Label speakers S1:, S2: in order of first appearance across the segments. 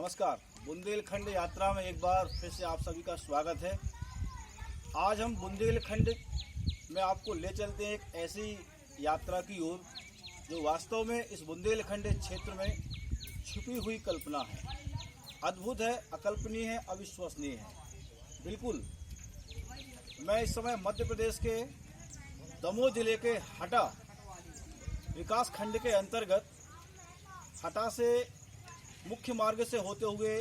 S1: नमस्कार। बुंदेलखंड यात्रा में एक बार फिर से आप सभी का स्वागत है। आज हम बुंदेलखंड में आपको ले चलते हैं एक ऐसी यात्रा की ओर जो वास्तव में इस बुंदेलखंड क्षेत्र में छुपी हुई कल्पना है। अद्भुत है, अकल्पनीय है, अविश्वसनीय है। बिल्कुल, मैं इस समय मध्य प्रदेश के दमोह जिले के हटा विकास खंड के अंतर्गत हटा से मुख्य मार्ग से होते हुए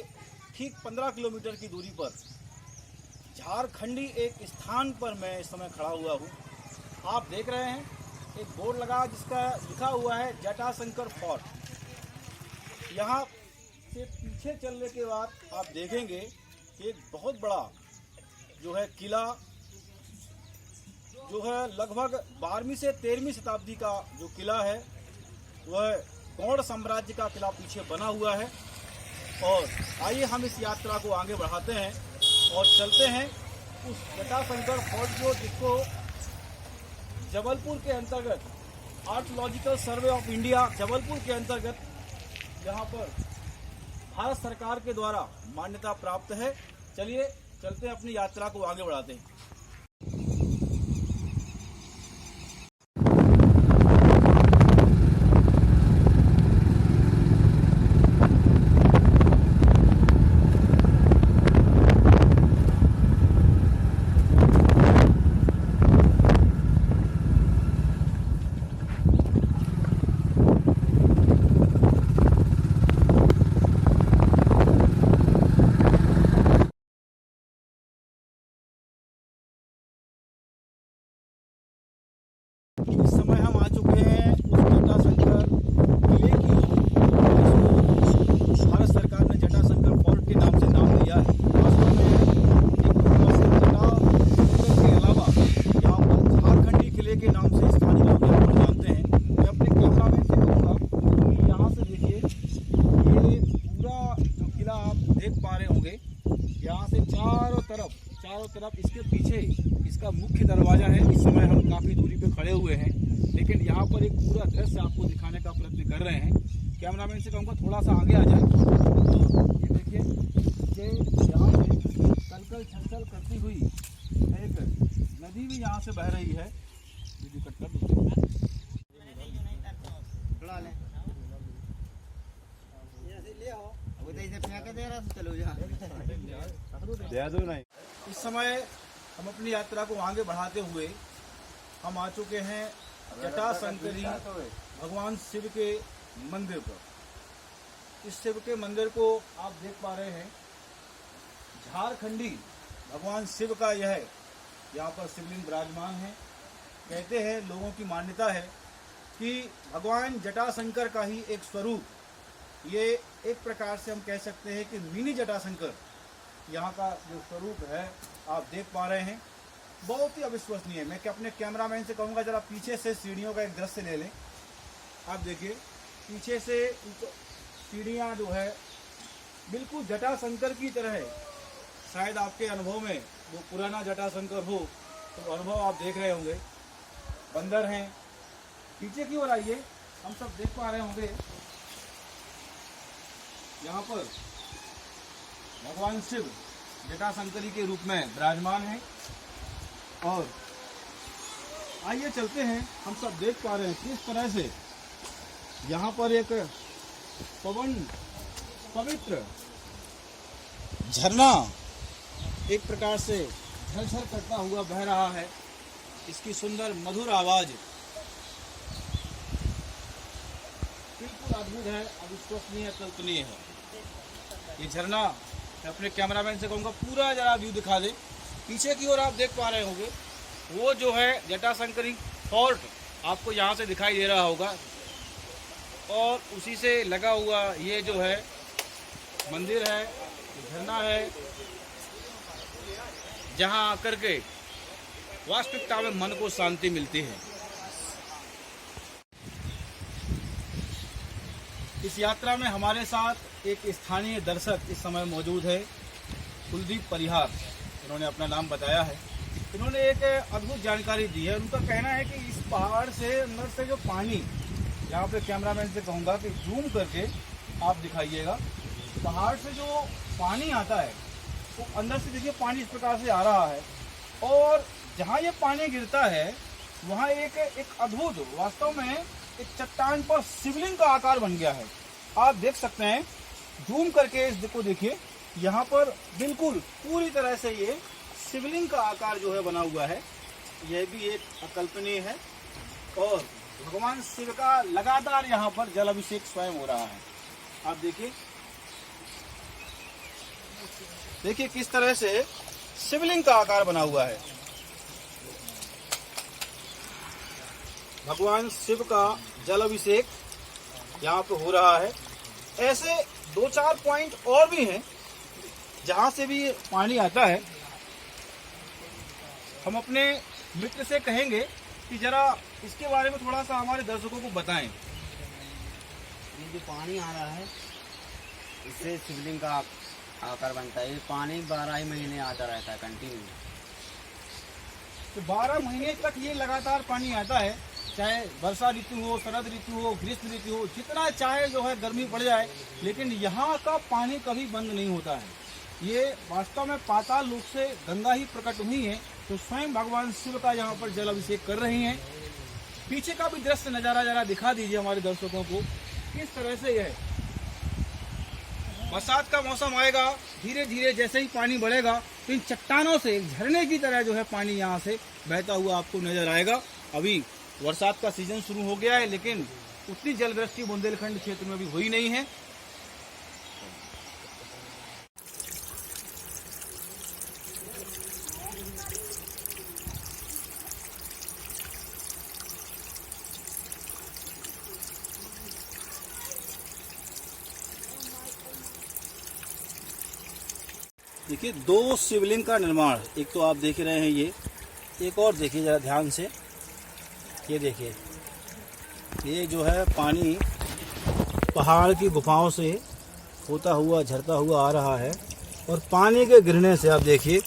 S1: ठीक 15 किलोमीटर की दूरी पर झारखंडी एक स्थान पर मैं इस समय खड़ा हुआ हूँ। आप देख रहे हैं एक बोर्ड लगा जिसका लिखा हुआ है जटाशंकर फोर्ट। यहाँ से पीछे चलने के बाद आप देखेंगे कि एक बहुत बड़ा जो है किला जो है लगभग 12वीं से 13वीं शताब्दी का जो किला है वह गौड़ साम्राज्य का किला पीछे बना हुआ है। और आइए हम इस यात्रा को आगे बढ़ाते हैं और चलते हैं उस जटाशंकर फोर्ट को, जिसको जबलपुर के अंतर्गत archaeological survey of India Jabalpur के अंतर्गत यहाँ पर भारत सरकार के द्वारा मान्यता प्राप्त है। चलिए चलते हैं, अपनी यात्रा को आगे बढ़ाते हैं। इस समय हम आ चुके हैं उस जटाशंकर किले की ओर, जिसको भारत सरकार ने जटाशंकर फोर्ट के नाम से नाम दिया है। वास्तव में एक जटाशंकर के अलावा यहाँ पर झारखंडी किले के नाम से स्थानीय लोग यहाँ पर जानते हैं। मैं अपने कैमरामैन से कहूँगा कि यहाँ से देखिए, ये पूरा जो किला आप देख पा रहे होंगे, यहाँ से चारों तरफ इसके पीछे इसका मुख्य दरवाजा है। इस समय हम काफ़ी दूरी पे खड़े हुए हैं, लेकिन यहाँ पर एक पूरा दृश्य आपको दिखाने का प्रयत्न कर रहे हैं। कैमरामैन से कहूँगा थोड़ा सा आगे आ जाए। तो ये देखिए कि यहाँ से कलकल छलछल करती हुई एक नदी भी यहाँ से बह रही है। इस समय हम अपनी यात्रा को आगे बढ़ाते हुए हम आ चुके हैं जटाशंकरी भगवान शिव के मंदिर पर। इस शिव के मंदिर को आप देख पा रहे हैं, झारखंडी भगवान शिव का यह यहाँ पर शिवलिंग विराजमान है। कहते हैं, लोगों की मान्यता है कि भगवान जटाशंकर का ही एक स्वरूप, ये एक प्रकार से हम कह सकते हैं कि मिनी जटाशंकर यहाँ का जो स्वरूप है आप देख पा रहे हैं। बहुत ही अविश्वसनीय है। मैं अपने कैमरामैन से कहूँगा जरा पीछे से सीढ़ियों का एक दृश्य ले लें। आप देखिए पीछे से सीढ़ियाँ जो है बिल्कुल जटाशंकर की तरह है। शायद आपके अनुभव में वो पुराना जटाशंकर हो तो अनुभव आप देख रहे होंगे। बंदर हैं, पीछे की ओर आइए, हम सब देख पा रहे होंगे यहाँ पर भगवान शिव जटाशंकरी के रूप में विराजमान है। और आइए चलते हैं, हम सब देख पा रहे हैं किस तरह से यहाँ पर एक पवित्र झरना एक प्रकार से झरझर करता हुआ बह रहा है। इसकी सुंदर मधुर आवाज बिल्कुल अद्भुत है, अविश्वसनीय, कल्पनीय है। ये झरना, मैं अपने कैमरामैन से कहूँगा पूरा जरा व्यू दिखा दे। पीछे की ओर आप देख पा रहे होंगे वो जो है जटाशंकरी फोर्ट आपको यहाँ से दिखाई दे रहा होगा। और उसी से लगा हुआ ये जो है मंदिर है, झरना है, जहाँ आकर के वास्तविकता में मन को शांति मिलती है। इस यात्रा में हमारे साथ एक स्थानीय दर्शक इस समय मौजूद है, कुलदीप परिहार। उन्होंने अपना नाम बताया है। इन्होंने एक अद्भुत जानकारी दी है। उनका कहना है कि इस पहाड़ से अंदर से जो पानी, यहाँ पे कैमरामैन से कहूँगा कि जूम करके आप दिखाइएगा, पहाड़ से जो पानी आता है वो अंदर से देखिए पानी इस प्रकार से आ रहा है, और जहाँ ये पानी गिरता है वहाँ एक अद्भुत, वास्तव में एक चट्टान पर शिवलिंग का आकार बन गया है। आप देख सकते हैं, जूम करके इसको देखिए, यहाँ पर बिल्कुल पूरी तरह से ये शिवलिंग का आकार जो है बना हुआ है। यह भी एक अकल्पनीय है, और भगवान शिव का लगातार यहाँ पर जल अभिषेक स्वयं हो रहा है। आप देखिए किस तरह से शिवलिंग का आकार बना हुआ है। भगवान शिव का जल अभिषेक यहाँ पे हो रहा है। ऐसे 2-4 पॉइंट और भी हैं जहाँ से भी पानी आता है। हम अपने मित्र से कहेंगे कि जरा इसके बारे में थोड़ा सा हमारे दर्शकों को बताएं।
S2: ये जो पानी आ रहा है इससे शिवलिंग का आकार बनता है। ये पानी 12 ही महीने आता रहता है कंटिन्यू।
S1: तो 12 महीने तक ये लगातार पानी आता है, चाहे वर्षा ऋतु हो, शरद ऋतु हो, ग्रीष्म ऋतु हो, जितना चाहे जो है गर्मी पड़ जाए, लेकिन यहाँ का पानी कभी बंद नहीं होता है। ये वास्तव में पाताल लोक से गंगा ही प्रकट हुई है, तो स्वयं भगवान शिव का यहाँ पर जल अभिषेक कर रही हैं। पीछे का भी दृश्य नज़ारा जरा दिखा दीजिए हमारे दर्शकों को, किस तरह से यह बरसात का मौसम आएगा, धीरे धीरे जैसे ही पानी बढ़ेगा तो इन चट्टानों से एक झरने की तरह जो है पानी यहाँ से बहता हुआ आपको नजर आएगा। अभी बरसात का सीजन शुरू हो गया है, लेकिन उतनी जलवृष्टि बुंदेलखंड क्षेत्र में भी हुई नहीं है। देखिए 2 शिवलिंग का निर्माण, एक तो आप देख रहे हैं ये, एक और देखिए जरा ध्यान से, ये देखिए, ये जो है पानी पहाड़ की गुफाओं से होता हुआ झरता हुआ आ रहा है, और पानी के गिरने से आप देखिए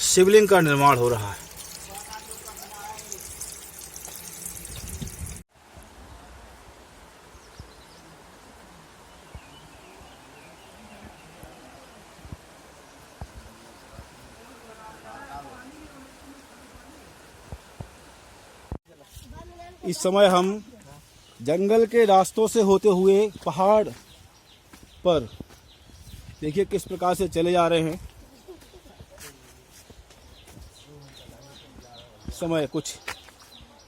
S1: शिवलिंग का निर्माण हो रहा है। इस समय हम जंगल के रास्तों से होते हुए पहाड़ पर देखिए किस प्रकार से चले जा रहे हैं। इस समय कुछ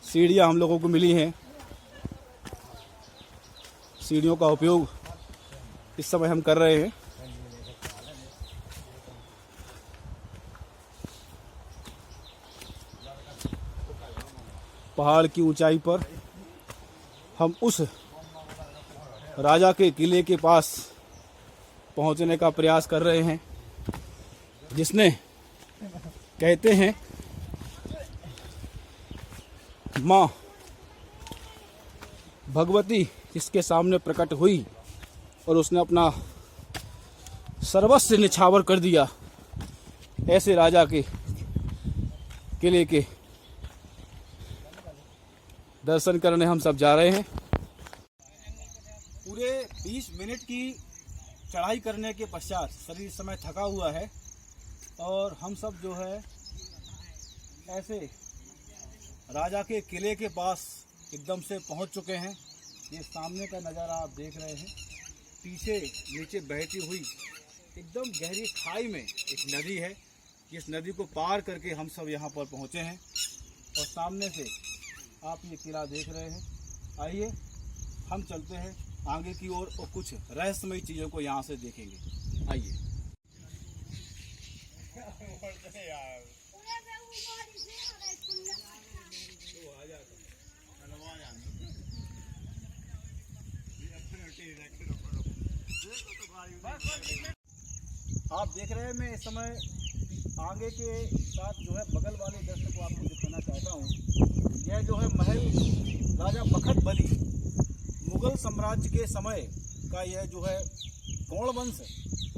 S1: सीढ़ियां हम लोगों को मिली हैं, सीढ़ियों का उपयोग इस समय हम कर रहे हैं। पहाड़ की ऊंचाई पर हम उस राजा के किले के पास पहुंचने का प्रयास कर रहे हैं, जिसने कहते हैं माँ भगवती जिसके सामने प्रकट हुई और उसने अपना सर्वस्व निछावर कर दिया, ऐसे राजा के किले के दर्शन करने हम सब जा रहे हैं। पूरे 20 मिनट की चढ़ाई करने के पश्चात शरीर इस समय थका हुआ है, और हम सब जो है ऐसे राजा के किले के पास एकदम से पहुंच चुके हैं। ये सामने का नज़ारा आप देख रहे हैं, पीछे नीचे बहती हुई एकदम गहरी खाई में एक नदी है। इस नदी को पार करके हम सब यहाँ पर पहुँचे हैं, और सामने से आप ये किला देख रहे हैं। आइए हम चलते हैं आगे की ओर और कुछ रहस्यमयी चीज़ों को यहाँ से देखेंगे। आइए। आप देख रहे हैं, मैं इस समय आगे के साथ जो है बगल वाले दृश्य को आपको दिखाना चाहता हूँ। यह जो है महल राजा बखत बली मुगल साम्राज्य के समय का, यह जो है गौड़ वंश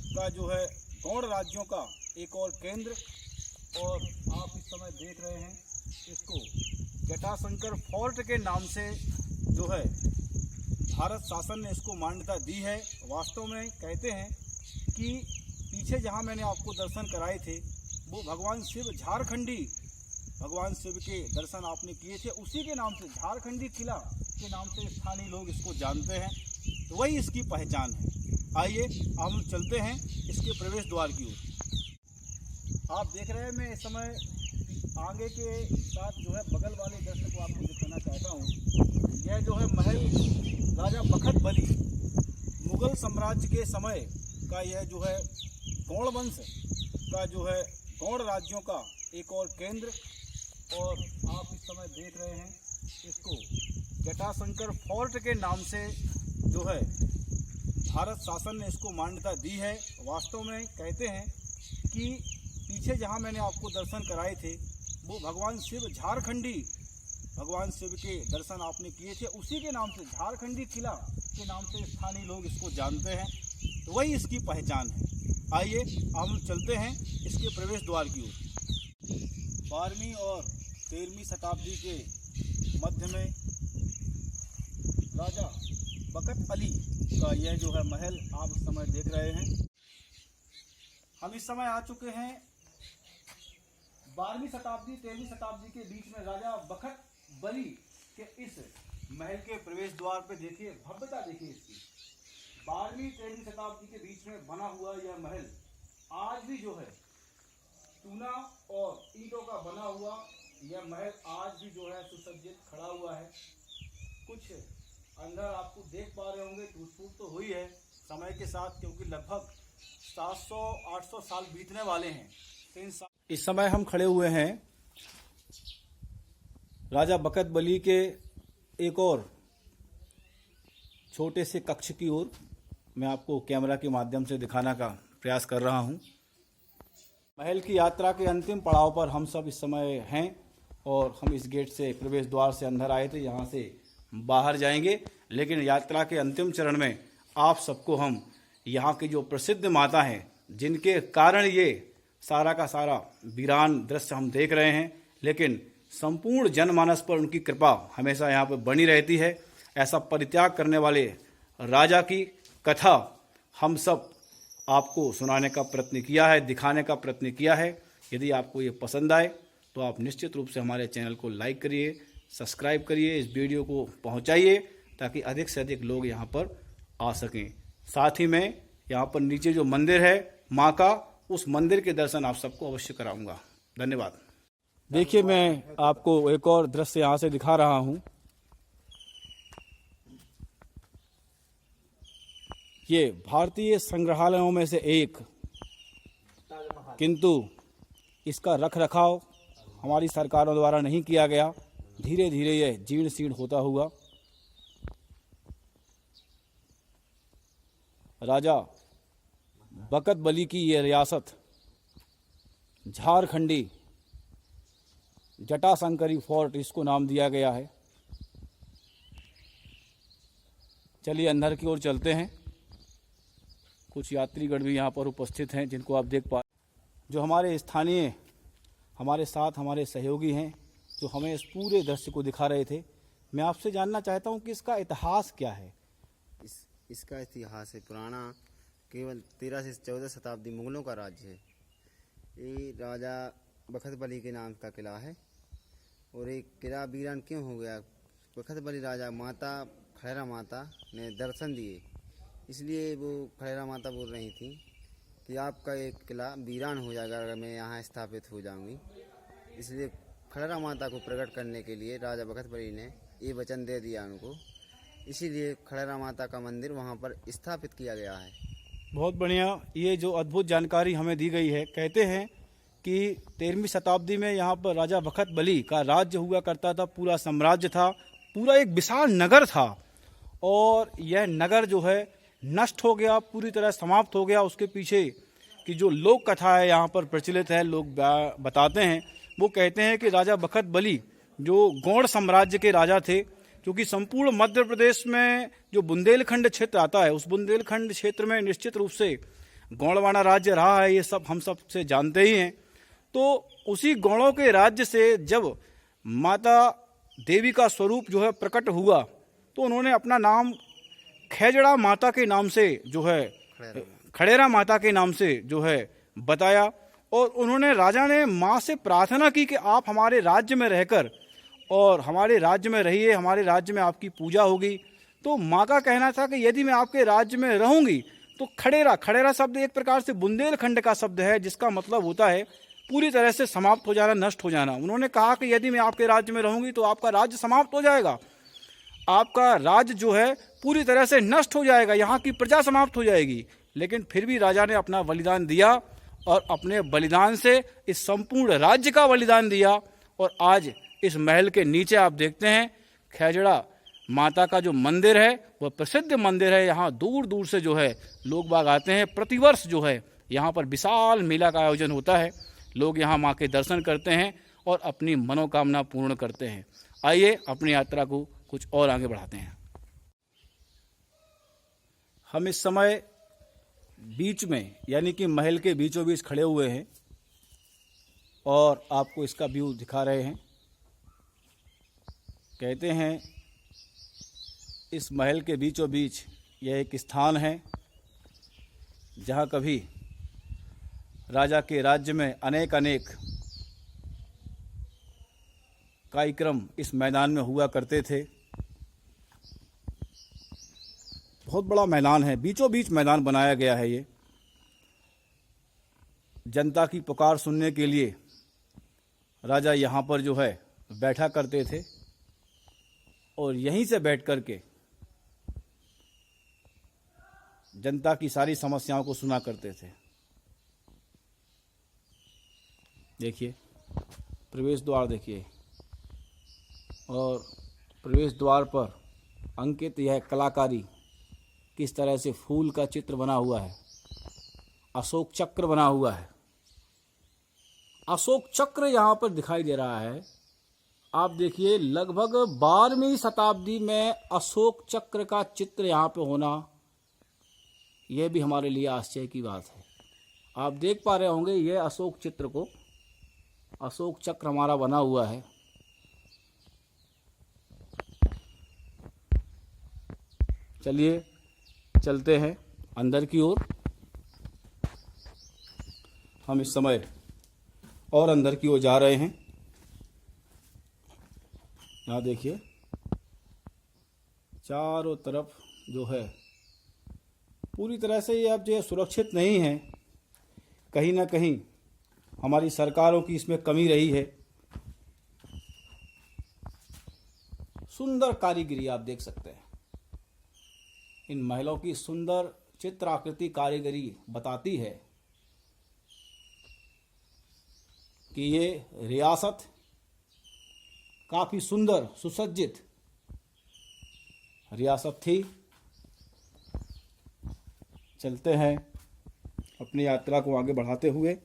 S1: का जो है गौड़ राज्यों का एक और केंद्र, और आप इस समय देख रहे हैं इसको जटाशंकर फोर्ट के नाम से जो है भारत शासन ने इसको मान्यता दी है। वास्तव में कहते हैं कि पीछे जहां मैंने आपको दर्शन कराए थे वो भगवान शिव झारखंडी भगवान शिव के दर्शन आपने किए थे, उसी के नाम से झारखंडी किला के नाम से स्थानीय लोग इसको जानते हैं, तो वही इसकी पहचान है। आइए हम चलते हैं इसके प्रवेश द्वार की ओर। आप देख रहे हैं मैं इस समय आगे के साथ जो है बगल वाले दृश्य को आपको दिखाना चाहता हूँ। यह जो है महल राजा बखत बली मुगल साम्राज्य के समय का, यह जो है गौड़ वंश का जो है गौड़ राज्यों का एक और केंद्र, और आप इस समय देख रहे हैं इसको जटाशंकर फोर्ट के नाम से जो है भारत शासन ने इसको मान्यता दी है। वास्तव में कहते हैं कि पीछे जहां मैंने आपको दर्शन कराए थे वो भगवान शिव झारखंडी भगवान शिव के दर्शन आपने किए थे, उसी के नाम से झारखंडी किला के नाम से स्थानीय लोग इसको जानते हैं, तो वही इसकी पहचान है। आइए हम चलते हैं इसके प्रवेश द्वार की ओर। 12वीं और 13वीं शताब्दी के मध्य में राजा बखत अली का यह जो है महल आप इस समय देख रहे हैं। हम इस समय आ चुके हैं 12वीं शताब्दी 13वीं शताब्दी के बीच में राजा बखत बली के इस महल के प्रवेश द्वार पे देखिए, भव्यता देखिए इसकी। 12वीं 13वीं शताब्दी के बीच में बना हुआ यह महल आज भी जो है चूना और ईंटों का बना हुआ यह महल आज भी जो है सुसज्जित खड़ा हुआ है। कुछ अंदर आपको देख पा रहे होंगे, टूट फूट तो हुई है समय के साथ, क्योंकि लगभग 700-800 साल बीतने वाले हैं। इस समय हम खड़े हुए हैं राजा बखत बली के एक और छोटे से कक्ष की ओर। मैं आपको कैमरा के माध्यम से दिखाने का प्रयास कर रहा हूं। महल की यात्रा के अंतिम पड़ाव पर हम सब इस समय हैं और हम इस गेट से प्रवेश द्वार से अंदर आए थे, यहाँ से बाहर जाएंगे। लेकिन यात्रा के अंतिम चरण में आप सबको हम यहाँ की जो प्रसिद्ध माता हैं, जिनके कारण ये सारा का सारा वीरान दृश्य हम देख रहे हैं, लेकिन संपूर्ण जनमानस पर उनकी कृपा हमेशा यहाँ पर बनी रहती है। ऐसा परित्याग करने वाले राजा की कथा हम सब आपको सुनाने का प्रयत्न किया है, दिखाने का प्रयत्न किया है। यदि आपको ये पसंद आए तो आप निश्चित रूप से हमारे चैनल को लाइक करिए, सब्सक्राइब करिए, इस वीडियो को पहुंचाइए ताकि अधिक से अधिक लोग यहाँ पर आ सकें। साथ ही में यहाँ पर नीचे जो मंदिर है माँ का, उस मंदिर के दर्शन आप सबको अवश्य कराऊंगा। धन्यवाद। देखिए मैं आपको एक और दृश्य यहाँ से दिखा रहा हूँ। ये भारतीय संग्रहालयों में से एक, किंतु इसका रख रखाव हमारी सरकारों द्वारा नहीं किया गया। धीरे धीरे यह जीर्ण शीर्ण होता हुआ राजा बखत बली की यह रियासत झारखंडी जटाशंकरी फोर्ट इसको नाम दिया गया है। चलिए अंदर की ओर चलते हैं। कुछ यात्रीगण भी यहाँ पर उपस्थित हैं जिनको आप देख पा, जो हमारे स्थानीय हमारे साथ हमारे सहयोगी हैं, जो हमें इस पूरे दृश्य को दिखा रहे थे। मैं आपसे जानना चाहता हूँ कि इसका इतिहास क्या है।
S2: इसका इतिहास है पुराना, केवल 13 से 14 शताब्दी मुगलों का राज्य है। ये राजा बखत बली के नाम का किला है। और एक किला वीरान क्यों हो गया? बखत बली राजा माता खैरा माता ने दर्शन दिए, इसलिए वो खैरा माता बोल रही थी कि आपका एक किला वीरान हो जाएगा अगर मैं यहाँ स्थापित हो जाऊंगी। इसलिए खैरा माता को प्रकट करने के लिए राजा बखत बली ने ये वचन दे दिया उनको, इसीलिए खैरा माता का मंदिर वहाँ पर स्थापित किया गया है।
S1: बहुत बढ़िया, ये जो अद्भुत जानकारी हमें दी गई है। कहते हैं कि 13वीं शताब्दी में यहाँ पर राजा बखत बली का राज्य हुआ करता था, पूरा साम्राज्य था, पूरा एक विशाल नगर था। और यह नगर जो है नष्ट हो गया, पूरी तरह समाप्त हो गया। उसके पीछे की जो लोक कथा है यहाँ पर प्रचलित है, लोग बताते हैं, वो कहते हैं कि राजा बखत बली जो गौड़ साम्राज्य के राजा थे, क्योंकि संपूर्ण मध्य प्रदेश में जो बुंदेलखंड क्षेत्र आता है, उस बुंदेलखंड क्षेत्र में निश्चित रूप से गौड़वाना राज्य रहा है, ये सब हम सब से जानते ही हैं। तो उसी गौड़ों के राज्य से जब माता देवी का स्वरूप जो है प्रकट हुआ, तो उन्होंने अपना नाम खैजड़ा माता के नाम से जो है, खड़ेरा माता के नाम से जो है बताया। और उन्होंने, राजा ने माँ से प्रार्थना की कि आप हमारे राज्य में रहकर और हमारे राज्य में रहिए, हमारे राज्य में आपकी पूजा होगी। तो माँ का कहना था कि यदि मैं आपके राज्य में रहूंगी तो खड़ेरा, खड़ेरा शब्द एक प्रकार से बुंदेलखंड का शब्द है, जिसका मतलब होता है पूरी तरह से समाप्त हो जाना, नष्ट हो जाना। उन्होंने कहा कि यदि मैं आपके राज्य में रहूंगी तो आपका राज्य समाप्त हो जाएगा, आपका राज्य जो है पूरी तरह से नष्ट हो जाएगा, यहाँ की प्रजा समाप्त हो जाएगी। लेकिन फिर भी राजा ने अपना बलिदान दिया और अपने बलिदान से इस संपूर्ण राज्य का बलिदान दिया। और आज इस महल के नीचे आप देखते हैं खैजड़ा माता का जो मंदिर है वह प्रसिद्ध मंदिर है। यहाँ दूर दूर से जो है लोग बाग आते हैं। प्रतिवर्ष जो है यहाँ पर विशाल मेला का आयोजन होता है, लोग यहाँ माँ के दर्शन करते हैं और अपनी मनोकामना पूर्ण करते हैं। आइए अपनी यात्रा को कुछ और आगे बढ़ाते हैं। हम इस समय बीच में, यानी कि महल के बीचों बीच खड़े हुए हैं और आपको इसका व्यू दिखा रहे हैं। कहते हैं इस महल के बीचों बीच यह एक स्थान है जहाँ कभी राजा के राज्य में अनेक अनेक कार्यक्रम इस मैदान में हुआ करते थे। बहुत बड़ा मैदान है, बीचों बीच मैदान बनाया गया है। ये जनता की पुकार सुनने के लिए राजा यहाँ पर जो है बैठा करते थे और यहीं से बैठ कर के जनता की सारी समस्याओं को सुना करते थे। देखिए प्रवेश द्वार देखिए, और प्रवेश द्वार पर अंकित यह कलाकारी, किस तरह से फूल का चित्र बना हुआ है, अशोक चक्र बना हुआ है। अशोक चक्र यहाँ पर दिखाई दे रहा है। आप देखिए लगभग 12वीं शताब्दी में अशोक चक्र का चित्र यहाँ पे होना, यह भी हमारे लिए आश्चर्य की बात है। आप देख पा रहे होंगे यह अशोक चित्र को, अशोक चक्र हमारा बना हुआ है। चलिए चलते हैं अंदर की ओर। हम इस समय और अंदर की ओर जा रहे हैं। यहाँ देखिए चारों तरफ जो है पूरी तरह से ये अब जो सुरक्षित नहीं है, कहीं ना कहीं हमारी सरकारों की इसमें कमी रही है। सुंदर कारीगरी आप देख सकते हैं, इन महलों की सुंदर चित्र आकृति कारीगरी बताती है कि ये रियासत काफी सुंदर सुसज्जित रियासत थी। चलते हैं अपनी यात्रा को आगे बढ़ाते हुए।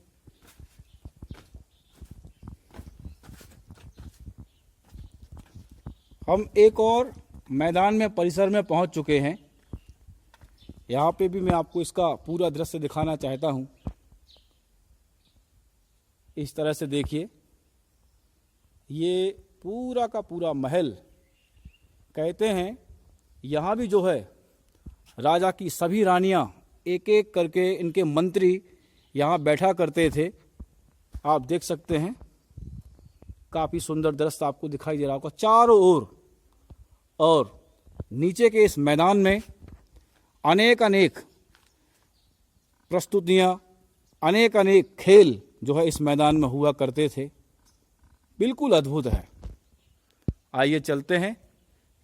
S1: हम एक और मैदान में, परिसर में पहुंच चुके हैं। यहाँ पे भी मैं आपको इसका पूरा दृश्य दिखाना चाहता हूँ। इस तरह से देखिए, ये पूरा का पूरा महल, कहते हैं यहाँ भी जो है राजा की सभी रानियाँ एक एक करके, इनके मंत्री यहाँ बैठा करते थे। आप देख सकते हैं काफ़ी सुंदर दृश्य आपको दिखाई दे रहा होगा चारों ओर। और नीचे के इस मैदान में अनेक अनेक प्रस्तुतियाँ, अनेक अनेक खेल जो है इस मैदान में हुआ करते थे। बिल्कुल अद्भुत है। आइए चलते हैं।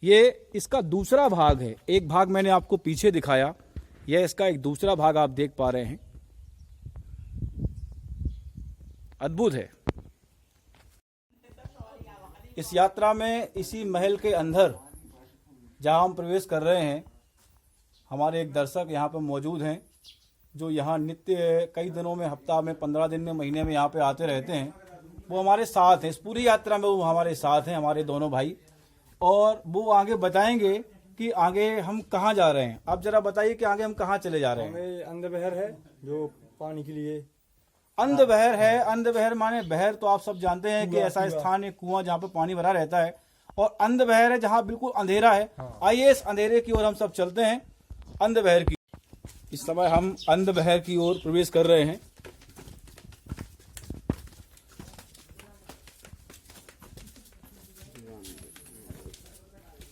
S1: ये इसका दूसरा भाग है। एक भाग मैंने आपको पीछे दिखाया, यह इसका एक दूसरा भाग आप देख पा रहे हैं। अद्भुत है। इस यात्रा में इसी महल के अंदर जहां हम प्रवेश कर रहे हैं, हमारे एक दर्शक यहाँ पर मौजूद हैं जो यहाँ नित्य कई दिनों में, हफ्ता में, 15 दिन में, महीने में यहाँ पे आते रहते हैं। वो हमारे साथ हैं, इस पूरी यात्रा में वो हमारे साथ हैं, हमारे दोनों भाई। और वो आगे बताएंगे कि आगे हम कहाँ जा रहे हैं। आप जरा बताइए कि आगे हम कहाँ चले जा रहे हैं।
S3: हमें अंधबहर है जो पानी के लिए।
S1: अंधबहर है। अंधबहर माने बहर तो आप सब जानते हैं कि ऐसा स्थान है, कुआं जहाँ पे पानी भरा रहता है। और अंधबहर है जहाँ बिल्कुल अंधेरा है। आइए इस अंधेरे की ओर हम सब चलते हैं अंधबहर की। इस समय हम अंधबहर की ओर प्रवेश कर रहे हैं।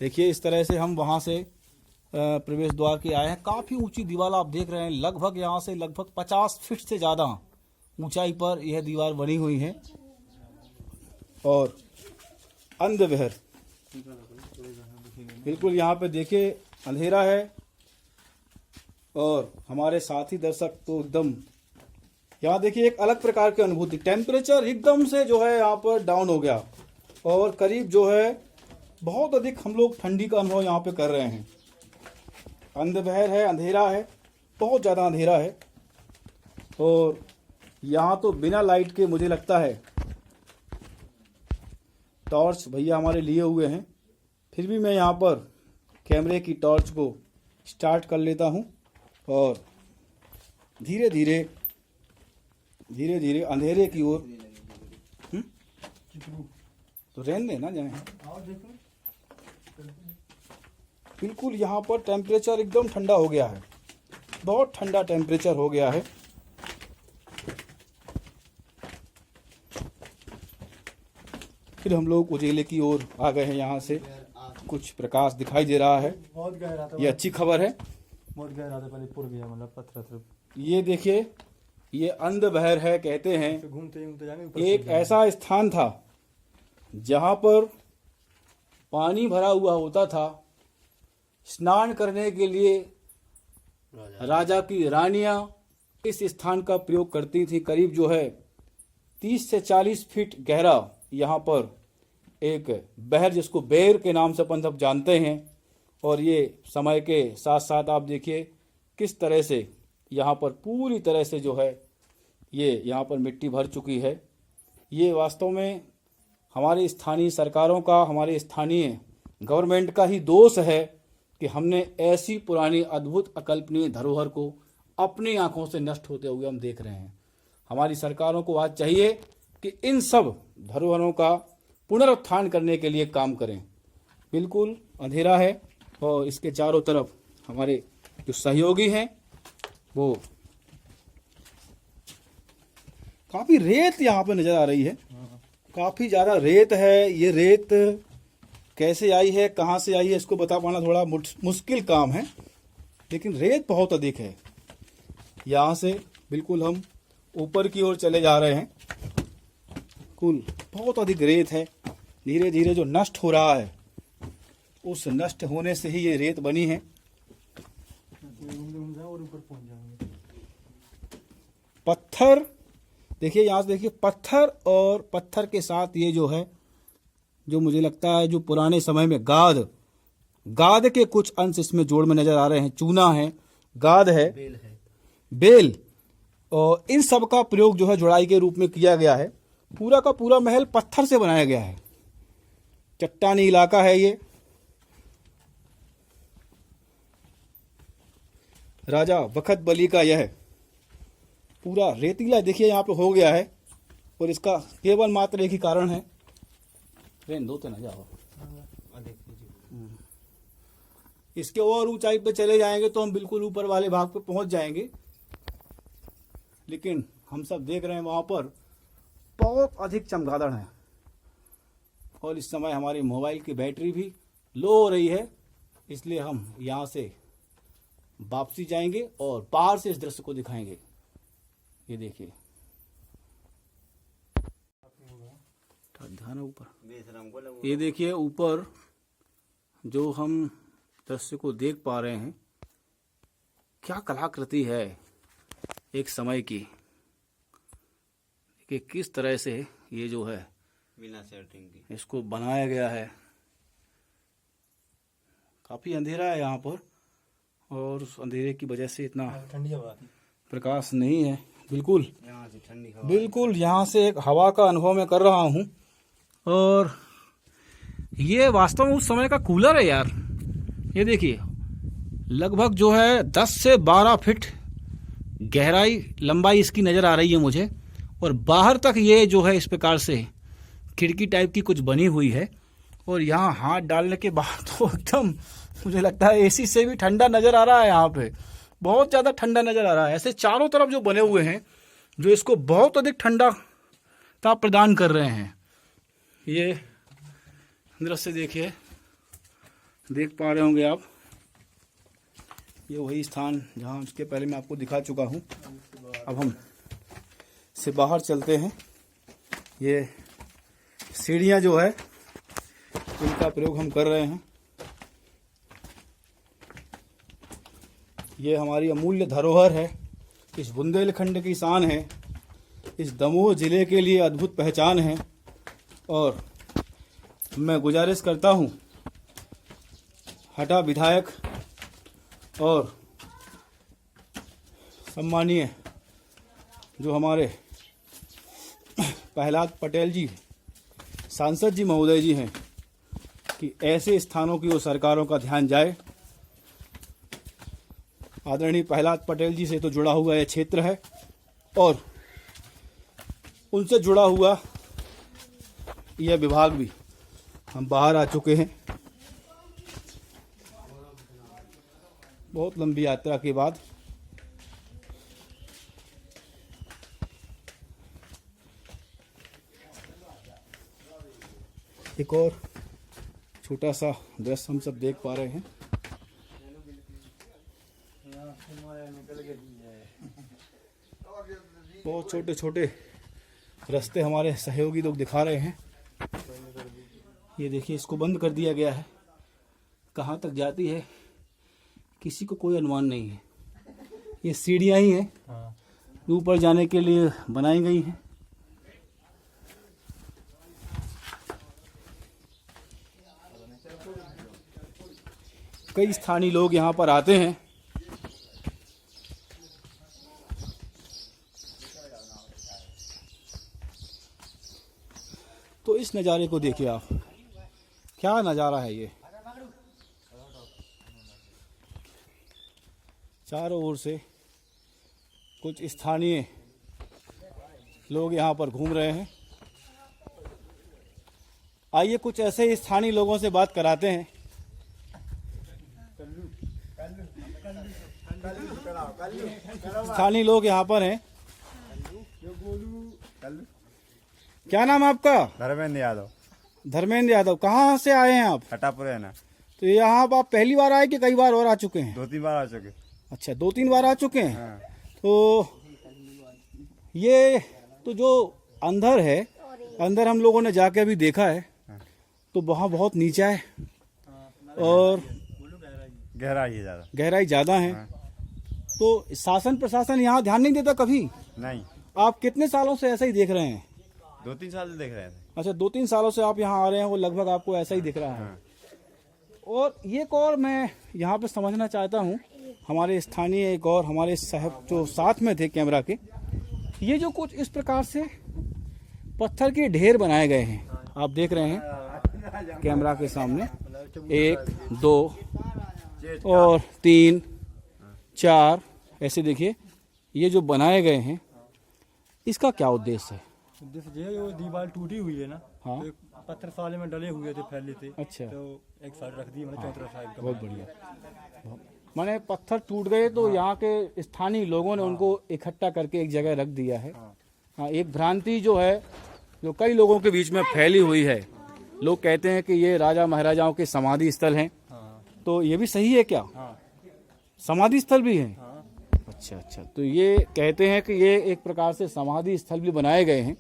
S1: देखिए इस तरह से हम वहां से प्रवेश द्वार के आए हैं। काफी ऊंची दीवार आप देख रहे हैं, लगभग यहाँ से लगभग 50 फीट से ज्यादा ऊंचाई पर यह दीवार बनी हुई है। और अंधबहर बिल्कुल यहाँ पे देखिए अंधेरा है और हमारे साथी दर्शक तो एकदम यहाँ देखिए एक अलग प्रकार की अनुभूति। टेम्परेचर एकदम से जो है यहाँ पर डाउन हो गया और करीब जो है बहुत अधिक हम लोग ठंडी का अनुभव यहाँ पे कर रहे हैं। अंधबहर है, अंधेरा है, बहुत ज़्यादा अंधेरा है और यहाँ तो बिना लाइट के मुझे लगता है, टॉर्च भैया हमारे लिए हुए हैं, फिर भी मैं यहाँ पर कैमरे की टॉर्च को स्टार्ट कर लेता हूँ और धीरे धीरे अंधेरे की ओर तो रहने देना जाए। बिल्कुल यहाँ पर टेम्परेचर एकदम ठंडा हो गया है, बहुत ठंडा टेम्परेचर हो गया है। फिर हम लोग उजेले की ओर आ गए हैं। यहाँ से कुछ प्रकाश दिखाई दे रहा है,
S3: बहुत गहरा था,
S1: ये अच्छी खबर है।
S3: बहुत गहरा था, पहले पुर गया, मतलब पत्थर
S1: ये देखिए ये अंधबहर है, कहते हैं
S3: घूमते घूमते जाएंगे।
S1: एक ऐसा स्थान था जहाँ पर पानी भरा हुआ होता था। स्नान करने के लिए राजा की रानियां इस स्थान का प्रयोग करती थी। करीब जो है 30 से 40 फीट गहरा यहाँ पर एक बहर, जिसको बेर के नाम से अपन सब जानते हैं। और ये समय के साथ साथ आप देखिए किस तरह से यहाँ पर पूरी तरह से जो है ये यहाँ पर मिट्टी भर चुकी है। ये वास्तव में हमारी स्थानीय सरकारों का, हमारे स्थानीय गवर्नमेंट का ही दोष है कि हमने ऐसी पुरानी अद्भुत अकल्पनीय धरोहर को अपनी आंखों से नष्ट होते हुए हम देख रहे हैं। हमारी सरकारों को आज चाहिए कि इन सब धरोहरों का पुनरुत्थान करने के लिए काम करें। बिल्कुल अंधेरा है और इसके चारों तरफ हमारे जो सहयोगी हैं वो काफी रेत यहाँ पे नजर आ रही है, काफी ज्यादा रेत है। ये रेत कैसे आई है, कहाँ से आई है, इसको बता पाना थोड़ा मुश्किल काम है, लेकिन रेत बहुत अधिक है। यहाँ से बिल्कुल हम ऊपर की ओर चले जा रहे हैं। कुल बहुत अधिक रेत है, धीरे धीरे जो नष्ट हो रहा है उस नष्ट होने से ही ये रेत बनी है।
S3: और ऊपर पहुंच जाएंगे।
S1: पत्थर देखिए, यहाँ से देखिए पत्थर, और पत्थर के साथ ये जो है, जो मुझे लगता है जो पुराने समय में गाद के कुछ अंश इसमें जोड़ में नजर आ रहे हैं। चूना है, गाद है, बेल, और इन सब का प्रयोग जो है जुड़ाई के रूप में किया गया है। पूरा का पूरा महल पत्थर से बनाया गया है, चट्टानी इलाका है ये। राजा बखत बली का यह पूरा रेतीला देखिए यहाँ पे हो गया है, और इसका केवल मात्र एक ही कारण है, रेन दो तो ना जाओ। इसके और ऊंचाई पे चले जाएंगे तो हम बिल्कुल ऊपर वाले भाग पे पहुंच जाएंगे, लेकिन हम सब देख रहे हैं वहां पर बहुत अधिक चमगादड़ है। और इस समय हमारी मोबाइल की बैटरी भी लो हो रही है, इसलिए हम यहाँ से वापसी जाएंगे और बाहर से इस दृश्य को दिखाएंगे। ये देखिए ध्यान ऊपर, ये देखिए ऊपर जो हम दृश्य को देख पा रहे हैं, क्या कलाकृति है एक समय की, कि किस तरह से ये जो है
S2: बिना सेटिंग की
S1: इसको बनाया गया है। काफी अंधेरा है यहाँ पर, और उस अंधेरे की वजह से इतना
S3: ठंडी हवा आती,
S1: प्रकाश नहीं है। बिल्कुल
S2: यहाँ से ठंडी हवा,
S1: बिल्कुल यहाँ से एक हवा का अनुभव मैं कर रहा हूँ, और ये वास्तव में उस समय का कूलर है यार। ये देखिए लगभग जो है 10 से 12 फीट गहराई लंबाई इसकी नज़र आ रही है मुझे, और बाहर तक ये जो है इस प्रकार से खिड़की टाइप की कुछ बनी हुई है। और यहाँ हाथ डालने के बाद तो एकदम मुझे लगता है एसी से भी ठंडा नजर आ रहा है। यहाँ पे बहुत ज्यादा ठंडा नजर आ रहा है। ऐसे चारों तरफ जो बने हुए हैं जो इसको बहुत अधिक ठंडा ताप प्रदान कर रहे हैं। ये दृश्य देखिए, देख पा रहे होंगे आप। ये वही स्थान जहाँ इसके पहले मैं आपको दिखा चुका हूँ। अब हम से बाहर चलते हैं। ये सीढ़ियाँ जो है इनका प्रयोग हम कर रहे हैं। ये हमारी अमूल्य धरोहर है, इस बुंदेलखंड की शान है, इस दमोह जिले के लिए अद्भुत पहचान है। और मैं गुजारिश करता हूँ हटा विधायक और सम्मानीय जो हमारे प्रहलाद पटेल जी सांसद जी महोदय जी हैं कि ऐसे स्थानों की ओर सरकारों का ध्यान जाए। आदरणीय प्रहलाद पटेल जी से तो जुड़ा हुआ यह क्षेत्र है और उनसे जुड़ा हुआ यह विभाग भी। हम बाहर आ चुके हैं बहुत लंबी यात्रा के बाद। एक और छोटा सा दृश्य हम सब देख पा रहे हैं। बहुत छोटे छोटे रास्ते हमारे सहयोगी लोग दिखा रहे हैं। ये देखिए, इसको बंद कर दिया गया है। कहाँ तक जाती है किसी को कोई अनुमान नहीं है। ये सीढ़ियाँ ही हैं, ऊपर जाने के लिए बनाई गई हैं। कई स्थानीय लोग यहाँ पर आते हैं। तो इस नज़ारे को देखिए आप, क्या नज़ारा है ये। चारों ओर से कुछ स्थानीय लोग यहाँ पर घूम रहे हैं। आइए कुछ ऐसे ही स्थानीय लोगों से बात कराते हैं। स्थानीय लोग यहाँ पर हैं। क्या नाम है आपका?
S4: धर्मेंद्र यादव।
S1: धर्मेंद्र यादव। कहाँ से आए हैं आप?
S4: हटापुर है ना।
S1: तो यहाँ आप पहली बार आए कि कई बार और आ चुके हैं?
S4: 2-3 बार आ चुके।
S1: अच्छा, 2-3 बार आ चुके हैं।
S4: हाँ।
S1: तो ये तो जो अंदर है, अंदर हम लोगों ने जाके अभी देखा है तो वहाँ बहुत नीचा है और
S4: गहराई है ज़्यादा।
S1: गहराई ज़्यादा है।
S4: हाँ।
S1: तो शासन प्रशासन यहाँ ध्यान नहीं देता कभी?
S4: नहीं।
S1: आप कितने सालों से ऐसा ही देख रहे हैं?
S4: 2-3 साल से देख रहे थे।
S1: अच्छा, 2-3 सालों से आप यहाँ आ रहे हैं, वो लगभग आपको ऐसा ही दिख रहा है।
S4: हाँ।
S1: और एक और मैं यहाँ पे समझना चाहता हूँ, हमारे स्थानीय एक और हमारे साहब जो साथ में थे कैमरा के, ये जो कुछ इस प्रकार से पत्थर के ढेर बनाए गए हैं, आप देख रहे हैं कैमरा के सामने, 1, 2 और 3, 4 ऐसे देखिए, ये जो बनाए गए हैं इसका क्या उद्देश्य है?
S3: उद्देश्य ये है, वो दीवार टूटी हुई है ना।
S1: हाँ।
S3: तो पत्थर साले में डले हुए थे, फैले थे।
S1: अच्छा।
S3: तो एक साइड रख दी, मतलब चौथरा साइड का।
S1: बहुत बढ़िया। माने पत्थर टूट गए तो यहाँ के स्थानीय लोगों ने उनको इकट्ठा करके एक जगह रख दिया है। हाँ, एक भ्रांति जो है जो कई लोगों के बीच में फैली हुई है, लोग कहते हैं कि ये राजा महाराजाओं के समाधि स्थल हैं। तो ये भी सही है क्या? समाधि स्थल भी है? अच्छा अच्छा, तो ये कहते हैं कि ये एक प्रकार से समाधि स्थल भी बनाए गए हैं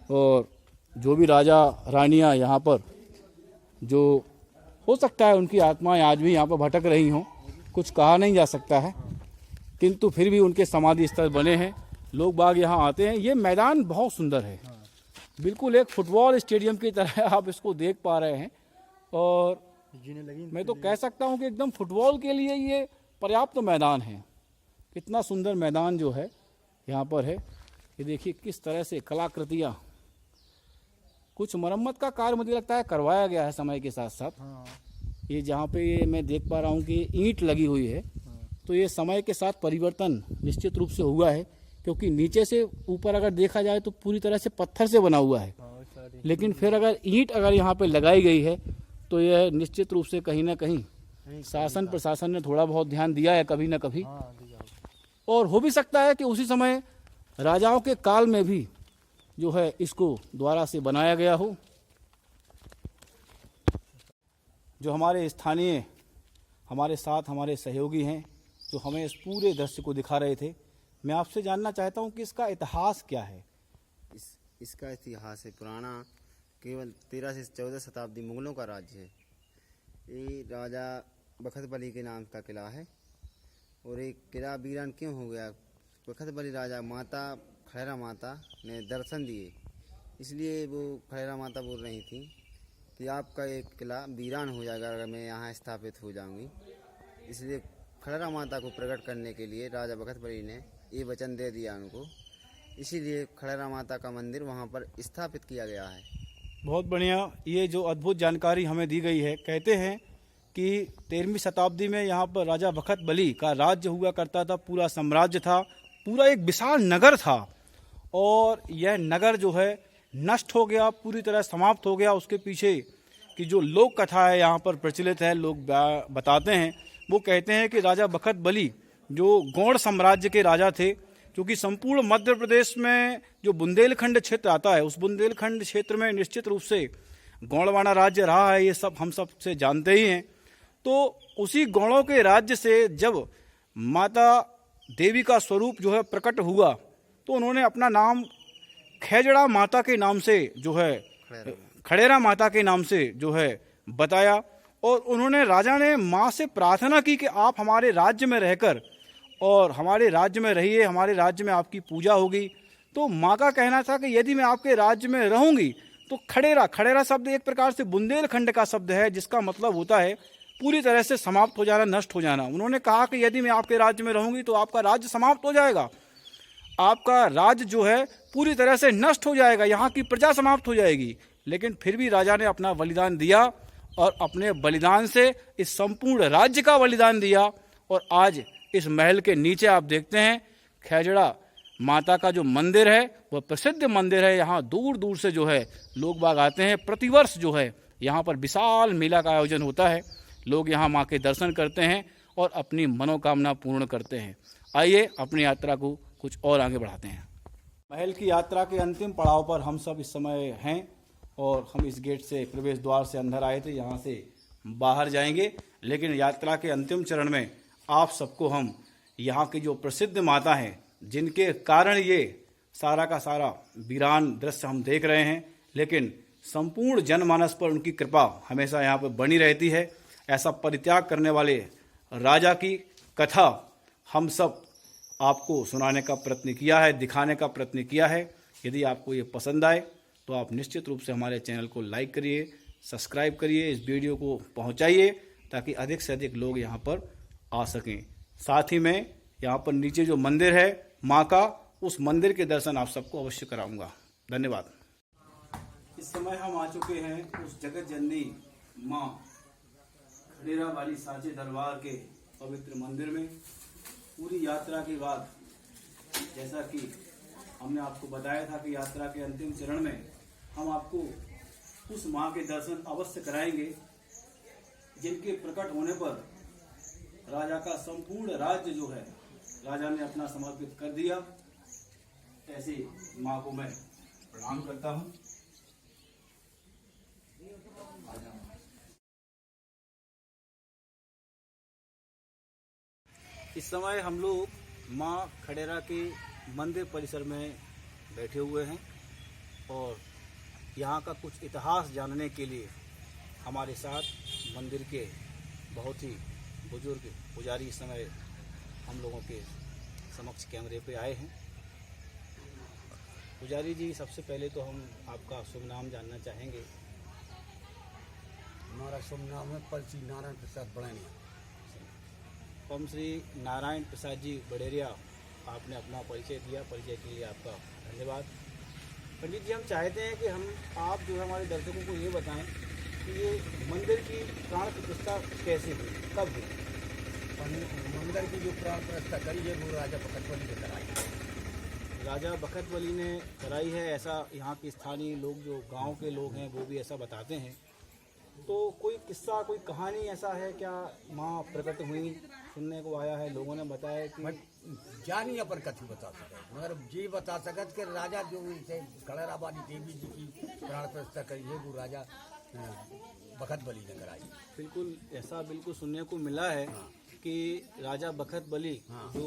S1: और जो भी राजा रानियां यहाँ पर, जो हो सकता है उनकी आत्माएं आज भी यहाँ पर भटक रही हों, कुछ कहा नहीं जा सकता है, किंतु फिर भी उनके समाधि स्थल बने हैं। लोग बाग यहाँ आते हैं। ये मैदान बहुत सुंदर है, बिल्कुल एक फुटबॉल स्टेडियम की तरह आप इसको देख पा रहे हैं। और मैं तो कह सकता हूँ कि एकदम फुटबॉल के लिए ये पर्याप्त मैदान है। कितना सुंदर मैदान जो है यहाँ पर है। ये देखिए किस तरह से कलाकृतियाँ, कुछ मरम्मत का कार्य मुझे लगता है करवाया गया है समय के साथ साथ। ये जहाँ पे ये मैं देख पा रहा हूँ कि ईंट लगी हुई है, तो ये समय के साथ परिवर्तन निश्चित रूप से हुआ है, क्योंकि नीचे से ऊपर अगर देखा जाए तो पूरी तरह से पत्थर से बना हुआ है, लेकिन फिर अगर ईंट अगर यहाँ पे लगाई गई है तो यह निश्चित रूप से कहीं ना कहीं
S5: शासन प्रशासन ने थोड़ा बहुत ध्यान दिया है कभी न कभी, और हो भी सकता है कि उसी समय राजाओं के काल में भी जो है इसको द्वारा से बनाया गया हो। जो हमारे स्थानीय हमारे साथ हमारे सहयोगी हैं जो हमें इस पूरे दृश्य को दिखा रहे थे, मैं आपसे जानना चाहता हूं कि इसका इतिहास क्या है।
S2: इसका इतिहास है पुराना, केवल 13 से 14 शताब्दी मुगलों का राज्य है। ये राजा बखत बली के नाम का किला है, और एक किला वीरान क्यों हो गया, बखत बली राजा माता खैरा माता ने दर्शन दिए, इसलिए वो खैरा माता बोल रही थी कि आपका एक किला वीरान हो जाएगा अगर मैं यहाँ स्थापित हो जाऊंगी। इसलिए खैरा माता को प्रकट करने के लिए राजा बखत बली ने ये वचन दे दिया उनको, इसीलिए खैरा माता का मंदिर वहाँ पर स्थापित किया गया है।
S5: बहुत बढ़िया, ये जो अद्भुत जानकारी हमें दी गई है। कहते हैं कि 13वीं शताब्दी में यहाँ पर राजा बखत बली का राज्य हुआ करता था, पूरा साम्राज्य था, पूरा एक विशाल नगर था, और यह नगर जो है नष्ट हो गया, पूरी तरह समाप्त हो गया। उसके पीछे की जो लोक कथा है यहाँ पर प्रचलित है, लोग बताते हैं, वो कहते हैं कि राजा बखत बली जो गौड़ साम्राज्य के राजा थे, क्योंकि संपूर्ण मध्य प्रदेश में जो बुंदेलखंड क्षेत्र आता है, उस बुंदेलखंड क्षेत्र में निश्चित रूप से गौड़वाड़ा राज्य रहा है, ये सब हम सब से जानते ही हैं। तो उसी गौड़ों के राज्य से जब माता देवी का स्वरूप जो है प्रकट हुआ, तो उन्होंने अपना नाम खैजड़ा माता के नाम से जो है खड़ेरा माता के नाम से जो है बताया, और उन्होंने राजा ने माँ से प्रार्थना की कि आप हमारे राज्य में रहकर और हमारे राज्य में रहिए, हमारे राज्य में आपकी पूजा होगी। तो माँ का कहना था कि यदि मैं आपके राज्य में रहूंगी तो खड़ेरा शब्द एक प्रकार से बुंदेलखंड का शब्द है, जिसका मतलब होता है पूरी तरह से समाप्त हो जाना, नष्ट हो जाना। उन्होंने कहा कि यदि मैं आपके राज्य में रहूंगी तो आपका राज्य समाप्त हो जाएगा, आपका राज्य जो है पूरी तरह से नष्ट हो जाएगा, यहाँ की प्रजा समाप्त हो जाएगी। लेकिन फिर भी राजा ने अपना बलिदान दिया, और अपने बलिदान से इस संपूर्ण राज्य का बलिदान दिया। और आज इस महल के नीचे आप देखते हैं खैजड़ा माता का जो मंदिर है, वह प्रसिद्ध मंदिर है। यहाँ दूर दूर से जो है लोग बाग आते हैं। प्रतिवर्ष जो है यहाँ पर विशाल मेला का आयोजन होता है, लोग यहाँ माँ के दर्शन करते हैं और अपनी मनोकामना पूर्ण करते हैं। आइए अपनी यात्रा को कुछ और आगे बढ़ाते हैं। महल की यात्रा के अंतिम पड़ाव पर हम सब इस समय हैं, और हम इस गेट से प्रवेश द्वार से अंदर आए थे, यहाँ से बाहर जाएंगे। लेकिन यात्रा के अंतिम चरण में आप सबको हम यहाँ की जो प्रसिद्ध माता हैं, जिनके कारण ये सारा का सारा वीरान दृश्य हम देख रहे हैं, लेकिन संपूर्ण जनमानस पर उनकी कृपा हमेशा यहाँ पर बनी रहती है। ऐसा परित्याग करने वाले राजा की कथा हम सब आपको सुनाने का प्रयत्न किया है, दिखाने का प्रयत्न किया है। यदि आपको ये पसंद आए तो आप निश्चित रूप से हमारे चैनल को लाइक करिए, सब्सक्राइब करिए, इस वीडियो को पहुंचाइए ताकि अधिक से अधिक लोग यहाँ पर आ सकें। साथ ही में यहाँ पर नीचे जो मंदिर है माँ का, उस मंदिर के दर्शन आप सबको अवश्य कराऊंगा। धन्यवाद। इस समय हम आ चुके हैं उस जगत जननी माँ खड़ेरा वाली साचे दरबार के पवित्र मंदिर में। पूरी यात्रा के बाद जैसा कि हमने आपको बताया था कि यात्रा के अंतिम चरण में हम आपको उस माँ के दर्शन अवश्य कराएंगे, जिनके प्रकट होने पर राजा का संपूर्ण राज्य जो है राजा ने अपना समर्पित कर दिया। ऐसी माँ को मैं प्रणाम करता हूँ। इस समय हम लोग माँ खड़ेरा के मंदिर परिसर में बैठे हुए हैं, और यहाँ का कुछ इतिहास जानने के लिए हमारे साथ मंदिर के बहुत ही बुजुर्ग पुजारी इस समय हम लोगों के समक्ष कैमरे पे आए हैं। पुजारी जी, सबसे पहले तो हम आपका शुभ नाम जानना चाहेंगे।
S6: हमारा शुभ नाम है पलची नारायण प्रसाद बड़ेरिया।
S5: ओम श्री नारायण प्रसाद जी बड़ेरिया, आपने अपना परिचय दिया, परिचय के लिए आपका धन्यवाद। पंडित जी, हम चाहते हैं कि आप जो है हमारे दर्शकों को ये बताएं कि ये मंदिर की प्राण प्रतिष्ठा कैसे हुई, कब हुई?
S6: मंदिर की जो प्राण प्रतिष्ठा करी है वो राजा बखत बली ने कराई है।
S5: राजा बखत बली ने कराई है, ऐसा यहाँ के स्थानीय लोग जो गांव के लोग हैं वो भी ऐसा बताते हैं। तो कोई किस्सा, कोई कहानी ऐसा है क्या माँ प्रकट हुई, सुनने को आया है, लोगों ने बताया कि
S6: जानी अपन कथी बता सकत, मगर ये बता सकत कि राजा जो इसे खड़राबादी देवी जी की प्राण प्रतिष्ठा करी है वो राजा बखत बली ने कराई।
S5: बिल्कुल ऐसा बिल्कुल सुनने को मिला है कि राजा बखत बली जो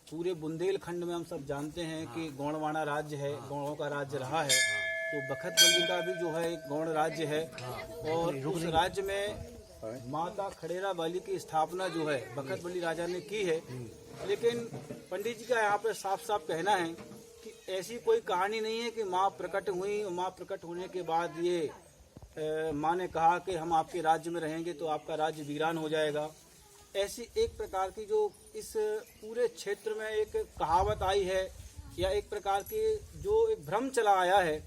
S5: पूरे बुंदेलखंड में हम सब जानते हैं कि गोंडवाना राज्य है, गौड़ों का राज्य रहा है, तो बखत बली का भी जो है एक गौड़ राज्य है और उस राज्य में माता खड़ेरा बाली की स्थापना जो है बखत बली राजा ने की है। लेकिन पंडित जी का यहाँ पे साफ साफ कहना है कि ऐसी कोई कहानी नहीं है कि माँ प्रकट हुई और माँ प्रकट होने के बाद ये माँ ने कहा कि हम आपके राज्य में रहेंगे तो आपका राज्य वीरान हो जाएगा। ऐसी एक प्रकार की जो इस पूरे क्षेत्र में एक कहावत आई है या एक प्रकार की जो एक भ्रम चला आया है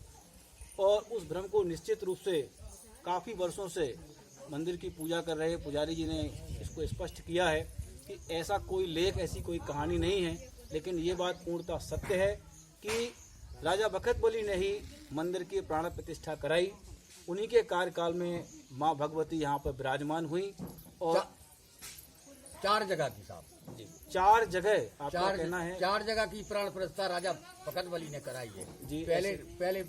S5: और उस भ्रम को निश्चित रूप से काफ़ी वर्षों से मंदिर की पूजा कर रहे पुजारी जी ने इसको स्पष्ट किया है कि ऐसा कोई लेख, ऐसी कोई कहानी नहीं है। लेकिन ये बात पूर्णतः सत्य है कि राजा बखत बली ने ही मंदिर की प्राण प्रतिष्ठा कराई। उन्हीं के कार्यकाल में माँ भगवती यहाँ पर विराजमान हुई और
S6: 4 जगह की साहब,
S5: 4 जगह आपका कहना है,
S6: 4 जगह की प्राण प्रतिष्ठा राजा बखत बली ने कराई है
S5: जी।
S6: पहले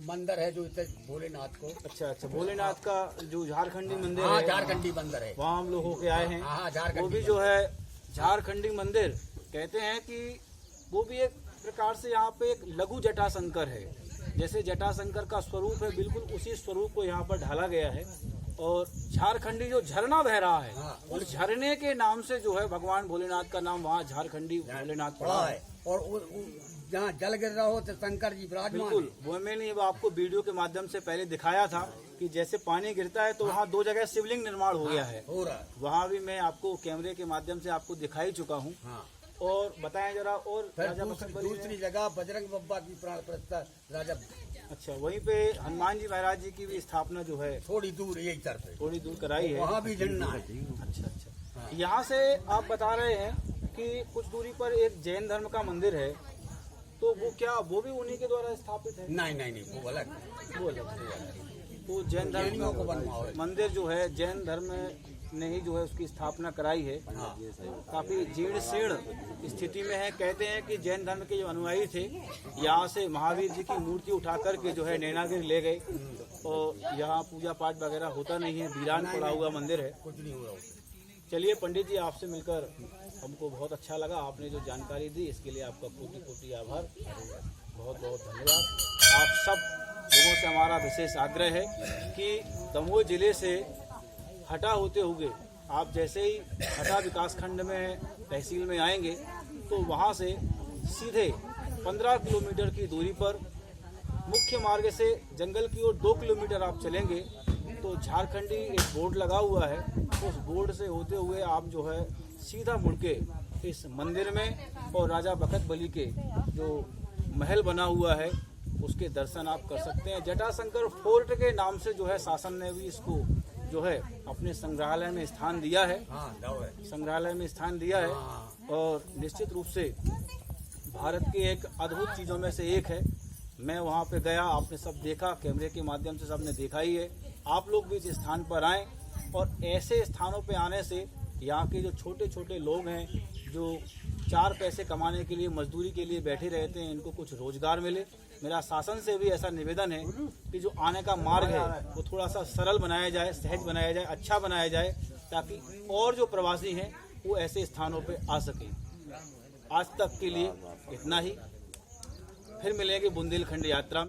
S6: मंदिर है जो इसे भोलेनाथ को,
S5: अच्छा, भोलेनाथ का जो झारखंडी मंदिर
S6: हाँ
S5: है,
S6: झारखंडी मंदिर है,
S5: वहाँ हम लोग होके आए हैं।
S6: हाँ झारखंडी
S5: वो भी जो है झारखंडी मंदिर कहते हैं कि वो भी एक प्रकार से यहाँ पे एक लघु जटाशंकर है। जैसे जटाशंकर का स्वरूप है बिल्कुल उसी स्वरूप को यहाँ पर ढाला गया है और झारखंडी जो झरना बह रहा है उस झरने के नाम से जो है भगवान भोलेनाथ का नाम वहाँ झारखंडी भोलेनाथ पड़ा है।
S6: और जहाँ जल गिर रहा हो तो शंकर जी विराजमान।
S5: बिल्कुल, वो मैंने आपको वीडियो के माध्यम से पहले दिखाया था कि जैसे पानी गिरता है तो वहाँ 2 जगह शिवलिंग निर्माण हो गया है,
S6: हो रहा है।
S5: वहाँ भी मैं आपको कैमरे के माध्यम से आपको दिखाई चुका हूँ। और बताएं जरा। और राजा बखत बली
S6: दूसरी जगह बजरंग बब्बा की प्राण प्रतिष्ठा राजा,
S5: अच्छा, वहीं पे हनुमान जी महाराज जी की भी स्थापना जो है
S6: थोड़ी दूर यही तरफ है,
S5: थोड़ी दूर कराई है,
S6: वहाँ भी झंडा है।
S5: अच्छा। यहाँ से आप बता रहे हैं कि कुछ दूरी पर एक जैन धर्म का मंदिर है, तो वो क्या वो भी उन्हीं के द्वारा स्थापित है?
S6: नहीं वो अलग,
S5: वो अलग। तो जैन धर्म का मंदिर जो है जैन धर्म ने ही जो है उसकी स्थापना कराई है। काफी जीर्ण शीर्ण स्थिति में है। कहते हैं कि जैन धर्म के जो अनुयायी थे यहाँ से महावीर जी की मूर्ति उठा करके जो है नैनागिरी ले गए और यहाँ पूजा पाठ वगैरह होता नहीं है, वीरान पड़ा हुआ मंदिर है,
S6: कुछ नहीं हुआ।
S5: चलिए पंडित जी, आपसे मिलकर हमको बहुत अच्छा लगा। आपने जो जानकारी दी इसके लिए आपका कोटि कोटि आभार, बहुत बहुत धन्यवाद। आप सब लोगों से हमारा विशेष आग्रह है कि दमोह जिले से हटा होते हुए आप जैसे ही हटा विकासखंड में तहसील में आएंगे तो वहाँ से सीधे 15 किलोमीटर की दूरी पर मुख्य मार्ग से जंगल की ओर 2 किलोमीटर आप चलेंगे तो झारखंडी एक बोर्ड लगा हुआ है। उस बोर्ड से होते हुए आप जो है सीधा मुड़ के इस मंदिर में और राजा बखत बली के जो महल बना हुआ है उसके दर्शन आप कर सकते हैं। जटाशंकर फोर्ट के नाम से जो है शासन ने भी इसको जो है अपने संग्रहालय में स्थान दिया है, संग्रहालय में स्थान दिया है और निश्चित रूप से भारत की एक अद्भुत चीज़ों में से एक है। मैं वहाँ पे गया, आपने सब देखा, कैमरे के माध्यम से सबने देखा ही है। आप लोग भी इस स्थान पर आएँ और ऐसे स्थानों पे आने से यहाँ के जो छोटे छोटे लोग हैं जो 4 पैसे कमाने के लिए मजदूरी के लिए बैठे रहते हैं, इनको कुछ रोजगार मिले। मेरा शासन से भी ऐसा निवेदन है कि जो आने का मार्ग है वो थोड़ा सा सरल बनाया जाए, सहज बनाया जाए, अच्छा बनाया जाए, ताकि और जो प्रवासी हैं वो ऐसे स्थानों पे आ सकें। आज तक के लिए इतना ही, फिर मिलेंगे बुंदेलखंड यात्रा में।